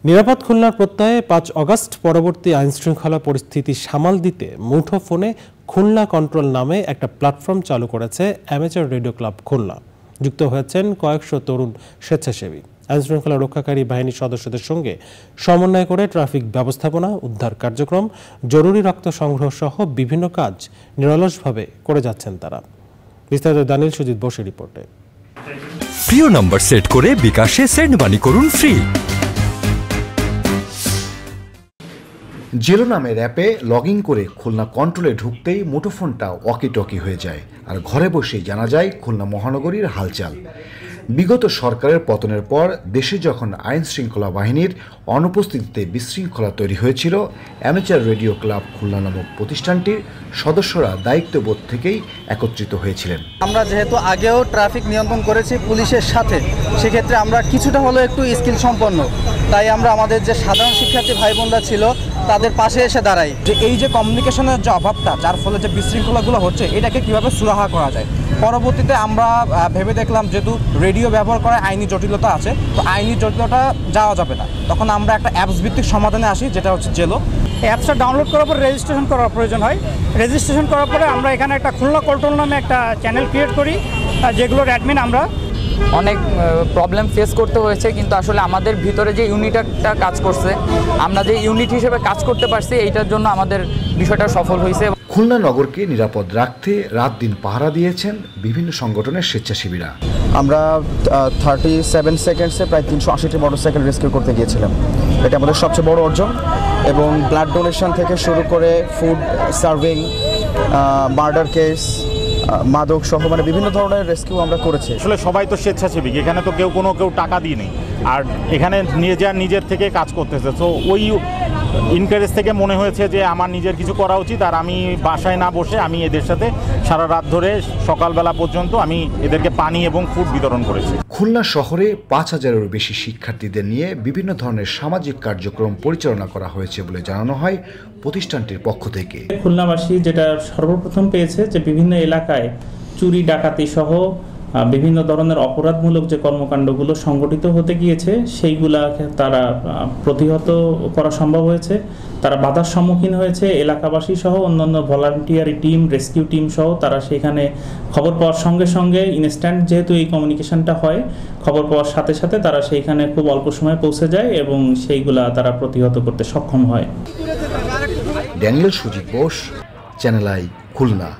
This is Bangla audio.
নিরাপদ খুলনার প্রত্যয়ে ৫ অগাস্ট পরবর্তী আইনশৃঙ্খলা পরিস্থিতি সামাল দিতে মুঠোফোনে খুলনা কন্ট্রোল নামে একটা প্ল্যাটফর্ম চালু করেছে অ্যামেচার রেডিও ক্লাব খুলনা। যুক্ত হয়েছেন কয়েকশো তরুণ স্বেচ্ছাসেবী। আইনশৃঙ্খলা রক্ষাকারী বাহিনীর সদস্যদের সঙ্গে সমন্বয় করে ট্রাফিক ব্যবস্থাপনা, উদ্ধার কার্যক্রম, জরুরি রক্ত সংগ্রহ সহ বিভিন্ন কাজ নিরলসভাবে করে যাচ্ছেন তারা। বিস্তারিত দানিল সুজিত বসের রিপোর্টে। প্রিয় নম্বর সেট করে বিকাশে সেন্ড মানি করুন ফ্রি। জেলো নামের অ্যাপে লগ ইন করে খুলনা কন্ট্রোলে ঢুকতেই মুঠোফোনটা ওয়াকিটকি হয়ে যায়, আর ঘরে বসেই জানা যায় খুলনা মহানগরীর হালচাল। বিগত সরকারের পতনের পর দেশে যখন আইন শৃঙ্খলা বাহিনীর অনুপস্থিতিতে বিশৃঙ্খলা তৈরি হয়েছিল, অ্যামেচার রেডিও ক্লাব খুলনা নামক প্রতিষ্ঠানটির সদস্যরা দায়িত্ববোধ থেকেই একত্রিত হয়েছিলেন। আমরা যেহেতু আগেও ট্রাফিক নিয়ন্ত্রণ করেছি পুলিশের সাথে, সেক্ষেত্রে আমরা কিছুটা হলেও একটু স্কিল সম্পন্ন, তাই আমরা আমাদের যে সাধারণ শিক্ষার্থী ভাই বোনরা ছিল তাদের পাশে এসে দাঁড়াই। যে এই যে কমিউনিকেশনের যে অভাবটা, যার ফলে যে বিশৃঙ্খলাগুলো হচ্ছে, এটাকে কিভাবে সুরাহা করা যায়। পরবর্তীতে আমরা ভেবে দেখলাম যেহেতু রেডিও ব্যবহার করার আইনি জটিলতা আছে, তো আইনি জটিলতা যাওয়া যাবে না। তখন আমরা একটা অ্যাপস ভিত্তিক সমাধানে আসি, যেটা হচ্ছে জেলো। অ্যাপসটা ডাউনলোড করার পর রেজিস্ট্রেশন করার প্রয়োজন হয়। রেজিস্ট্রেশন করার পরে আমরা এখানে একটা খুলনা কন্ট্রোল নামে একটা চ্যানেল ক্রিয়েট করি, যেগুলোর অ্যাডমিন আমরা। অনেক প্রবলেম ফেস করতে হয়েছে, কিন্তু আসলে আমাদের ভিতরে যে ইউনিটটা কাজ করছে, আমরা যে ইউনিট হিসেবে কাজ করতে পারছি, এইটার জন্য আমাদের বিষয়টা সফল হয়েছে। খুলনা নগরকে নিরাপদ রাখতে রাত দিন পাহারা দিয়েছেন বিভিন্ন সংগঠনের স্বেচ্ছাসেবীরা। আমরা 37 সেকেন্ডসে প্রায় 380টি মোটরসাইকেল রেস্কিউ করতে গিয়েছিলাম। এটা আমাদের সবচেয়ে বড় অর্জন। এবং ব্লাড ডোনেশন থেকে শুরু করে ফুড সার্ভিং, মার্ডার কেস, মাদক সহ মানে বিভিন্ন ধরনের রেস্কিউ আমরা করেছি। আসলে সবাই তো স্বেচ্ছাসেবী, এখানে তো কেউ টাকা দিয়ে নেই, আর এখানে নিজের থেকে কাজ করতেছে। তো ওই ইনকারেজ থেকে মনে হয়েছে যে আমার নিজের কিছু করা উচিত, আর আমি বাসায় না বসে আমি এদের সাথে সারা রাত ধরে সকালবেলা পর্যন্ত আমি এদেরকে পানি এবং ফুড বিতরণ করেছি। খুলনা শহরে ৫,০০০-এরও বেশি শিক্ষার্থীদের নিয়ে বিভিন্ন ধরনের সামাজিক কার্যক্রম পরিচালনা করা হয়েছে বলে জানানো হয় প্রতিষ্ঠানটির পক্ষ থেকে। খুলনাবাসী যেটা সর্বপ্রথম পেয়েছে যে বিভিন্ন এলাকায় চুরি, ডাকাতি সহ বিভিন্ন ধরনের অপরাধমূলক যে কর্মকাণ্ডগুলো সংগঠিত হতে গিয়েছে, সেইগুলা তারা প্রতিহত করা সম্ভব হয়েছে। তারা বাধার সম্মুখীন হয়েছে। এলাকাবাসী সহ অন্যান্য ভলান্টিয়ারি টিম, রেস্কিউ টিম সহ তারা সেখানে খবর পাওয়ার সঙ্গে সঙ্গে ইনস্ট্যান্ট, যেহেতু এই কমিউনিকেশনটা হয়, খবর পাওয়ার সাথে সাথে তারা সেইখানে খুব অল্প সময়ে পৌঁছে যায় এবং সেইগুলা তারা প্রতিহত করতে সক্ষম হয়। Daniel Sujit Bose, channel I, Khulna.